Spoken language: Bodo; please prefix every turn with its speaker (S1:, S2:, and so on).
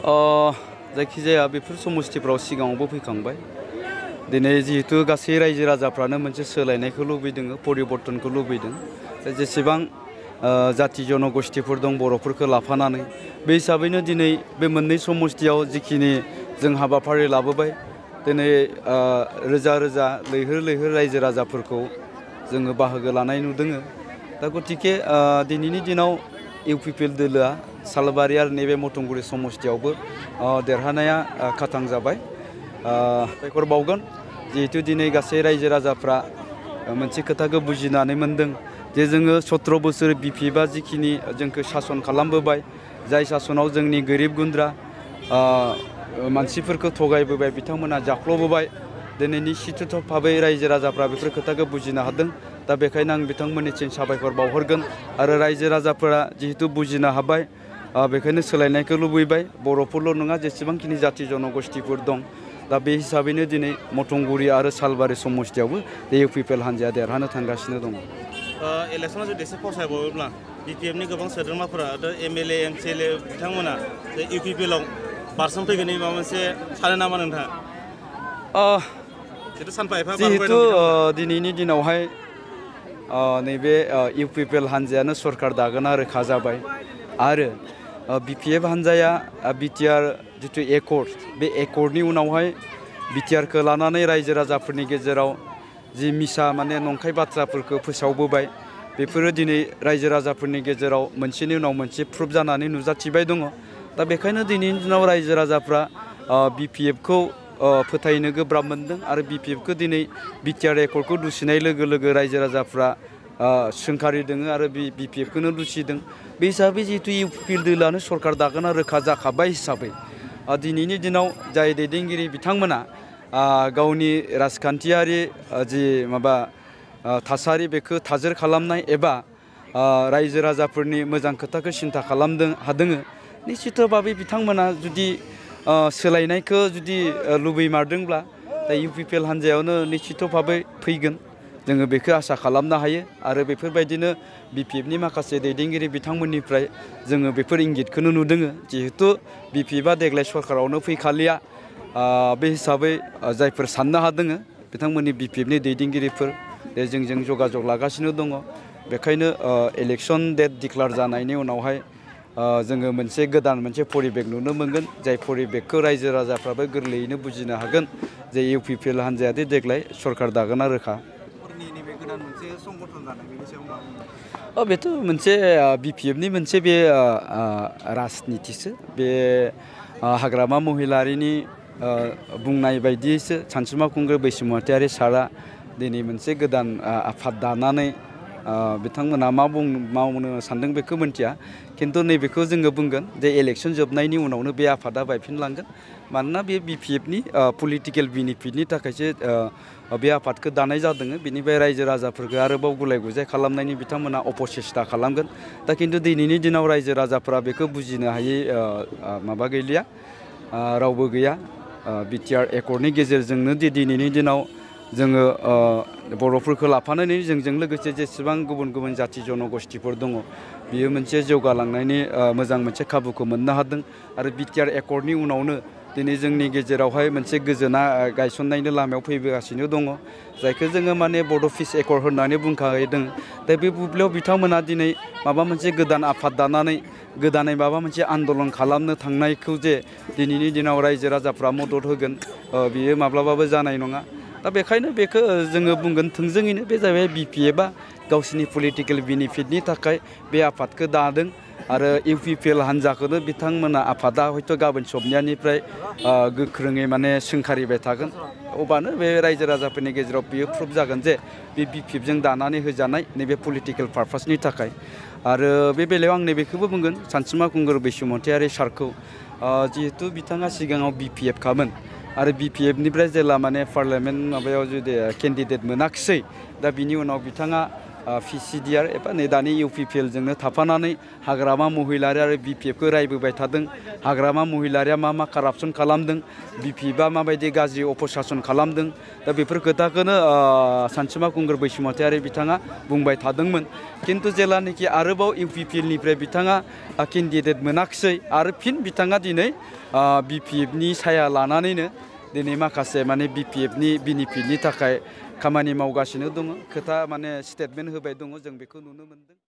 S1: जायखिजाया बेफोर समस्थिफ्राव सिगाङावबो फैखांबाय दिनै जिहेतु गासै रायजो राजाफ्रानो मोनसे सोलायनायखौ लुबैदों परिबर्तनखौ लुबैदों जेसेबां जाति जनगोष्ठीफोर दं बर'फोरखौ लाफानानै बे हिसाबैनो दिनै बे मोननै समस्थियाव जिखिनि जों हाबाफारि लाबोबाय दिनै रोजा रोजा लैहोर लैहोर रायजो राजाफोरखौ जोङो बाहागो लानाय नुदों दा गतिके दिनैनि दिनाव इउपिपिएल दोलोआ सालबारि आरो नैबे मथंगुरि समस्थियावबो देरहानाया खाथां जाबाय साबायखर बावगोन जिहेतु दिनै गासै रायजो राजाफ्रा मोनसे खोथाखौ बुजिनानै मोनदों जे जोङो 17 बोसोर बिपिएफआ जिखिनि जोंखौ सासन खालामबोबाय जाय सासनाव जोंनि गोरिब गुन्द्रा मानसिफोरखौ थगायबोबाय बिथांमोना जाख्ल'बोबाय दिनै निश्चित भाबै रायजो राजाफ्रा बेफोर खोथाखौ बुजिनो हादों दा बेखायनो आं बिथांमोननिसिम साबायखर बावहरगोन आरो रायजो राजाफोरा जिहेतु बुजिनो हाबाय बेखायनो सोलायनायखौ लुबैबाय बर'फोरल' नङा जेसेबांखिनि जाति जनगोष्ठीफोर दं दा बे हिसाबैनो दिनै मथंगुरि आरो सालबारि समस्थियावबो इउपिपिएल हान्जाया देरहानो थांगासिनो दङ
S2: इलेक्सनाव जुदि एसे फसायबावोब्ला बिपिएफनि गोबां सोद्रोमाफोरा एमएलए एमसिएलए बिथांमोना इउपिपिएलआव बारसन फैगोननि माबा मोनसे सानो नामा नोंथाङा
S1: जिहेतु दिनैनि दिनावहाय नैबे इउपिपिएल हान्जायानो सरकार दागोना रोखा जाबाय आरो बिपिएफ हान्जाया बिटिआर जितु एकर्ड बे एकर्डनि उनावहाय बिटिआरखौ लानानै रायजो राजाफोरनि गेजेराव जि मिसा माने नंखाय बाथ्राफोरखौ फोसावबोबाय बेफोरो दिनै रायजो राजाफोरनि गेजेराव मोनसेनि उनाव मोनसे प्रुफ जानानै नुजाथिबाय दङ दा बेखायनो दिनैनि दिनाव रायजो राजाफ्रा बिपिएफखौ फोथायनो गोब्राब मोनदों आरो बिपिएफखौ दिनै बिटिआर एकर्डखौ दुसिनाय लोगो लोगो रायजो राजाफ्रा सोंखारिदों आरो बिपिएफखौनो दुसिदों बे हिसाबै जिहेतु इउपिपिएल दोलोआनो सरकार दागोना रोखा जाखाबाय हिसाबै दिनैनि दिनाव जाय दैदेनगिरि बिथांमोना गावनि राजखान्थियारि जि माबा थासारि बेखौ थाजिर खालामनाय एबा रायजो राजाफोरनि मोजां खोथाखौ सिन्था खालामदों हादों निश्चित भाबै बिथांमोना जुदि सोलायनायखौ जुदि लुबैमारदोंब्ला दा इउपिपिएल हान्जायावनो निश्चित भाबै फैगोन जोङो बेखौ आसा खालामनो हायो आरो बेफोरबायदिनो बिपिएफनि माखासे दैदेनगिरि बिथांमोननिफ्राय जोङो बेफोर इंगितखौनो नुदों जिहेतु बिपिएफआ देग्लाय सरकारावनो फैखालिया बे हिसाबै जायफोर साननो हादों बिथांमोननि बिपिएफनि दैदेनगिरिफोर जोंजों जगाजग लागासिनो दङ बेखायनो इलेक्सन डेट डिक्लेयार जानायनि उनावहाय जोङो मोनसे गोदान मोनसे परिबेक नुनो मोनगोन जाय परिबेकखौ रायजो राजाफ्राबो गोरलैयैनो बुजिनो हागोन जे इउपिपिएल हान्जाया देग्लाय सरकार दागोना रोखा बेथ' मोनसे बिपिएफनि मोनसे बे राजनितिसो बे हाग्रामा महिलारिनि बुंनाय बायदियैसो सानसुमा खुंगुर बैसोमुथियारि सारआ दिनै मोनसे गोदान आफाद दानानै बिथांमोना मावनो सानदों बेखौ मिन्थिया किन्तु नैबेखौ जोङो बुंगोन जे इलेक्सन जोबनायनि उनावनो बे आफादा बायफिनलांगोन मानोना बे बिपिएफनि पलिटिकेल बेनिफिटनि थाखायसो बे आफादखौ दानाय जादों बेनिफ्राय रायजो राजाफोरखौ आरोबाव गुलाय गुजाय खालामनायनि बिथांमोना अपसेस्टा खालामगोन दा किन्तु दिनैनि दिनाव रायजो राजाफोरा बेखौ बुजिनो हायै माबा गैलिया रावबो गैया बिटिआर एकर्डनि गेजेरजोंनो दिनैनि दिनाव जोङो बर'फोरखौ लाफानानै जोंजों लोगोसे जेसेबां गुबुन गुबुन जाति जनगोष्ठीफोर दङ बियो मोनसे जौगालांनायनि मोजां मोनसे खाबुखौ मोननो हादों आरो बिटिआर एकर्डनि उनावनो दिनै जोंनि गेजेरावहाय मोनसे गोजोना गायसननायनि लामायाव फैगासिनो दङ जायखौ जोङो माने बड' पिस एकर्ड होननानै बुंखादों दा बे बुब्लियाव बिथांमोना दिनै माबा मोनसे गोदान आफाद दानानै गोदानै माबा मोनसे आन्दलन खालामनो थांनायखौ जे दिनैनि दिनाव रायजो राजाफ्रा मदद होगोन बियो माब्लाबाबो जानाय नङा दा बेखायनो बेखौ जोङो बुंगोन थोंजोङैनो बे जाबाय बिपिएफआ गावसिनि पलिटिकेल बेनिफिटनि थाखाय बे आफादखौ दादों आरो इउपिपिएल हान्जाखौनो बिथांमोना आफादा हयथ' गाबोन सबनियानिफ्राय गोख्रोङै माने सोंखारिबाय थागोन अब्लानो बे रायजो राजाफोरनि गेजेराव बियो प्रुफ जागोन जे बे बिपिएफजों दानानै होजानाय नैबे पलिटिकेल पारपासनि थाखाय आरो बे बेलायाव आं नैबेखौबो बुंगोन सानसुमा खुंगुर बैसोमुथियारि सारखौ जिहेतु बिथाङा सिगाङाव बिपिएफखामोन आरो बिपिएफनिफ्राय जेला माने पार्लियामेन्ट माबायाव जुदि केन्डिडेट मोनाखिसै दा बिनि उनाव बिथाङा PCDR एबा नै दानि UPPL जोंनो थाफानानै हाग्रामा महिलारि आरो BPF खौ रायबोबाय थादों हाग्रामा महिलारिया मा कारापसन खालामदों BPF आ माबायदि गाज्रि अपसासन खालामदों दा बेफोर खोथाखौनो सानसुमा खुंगुर बैसोमुतियारि बिथाङा बुंबाय थादोंमोन किन्तु जेलानोखि आरोबाव UPPL निफ्राय बिथाङा केन्डिडेट मोनाखिसै आरो फिन बिथाङा दिनै BPF नि साया लानानैनो दिनै माखासे माने BPF नि बेनिफिटनि थाखाय खामानि मावगासिनो दङ खोथा माने स्टेटमेन्ट होबाय दङ जों बेखौ नुनो मोनदों।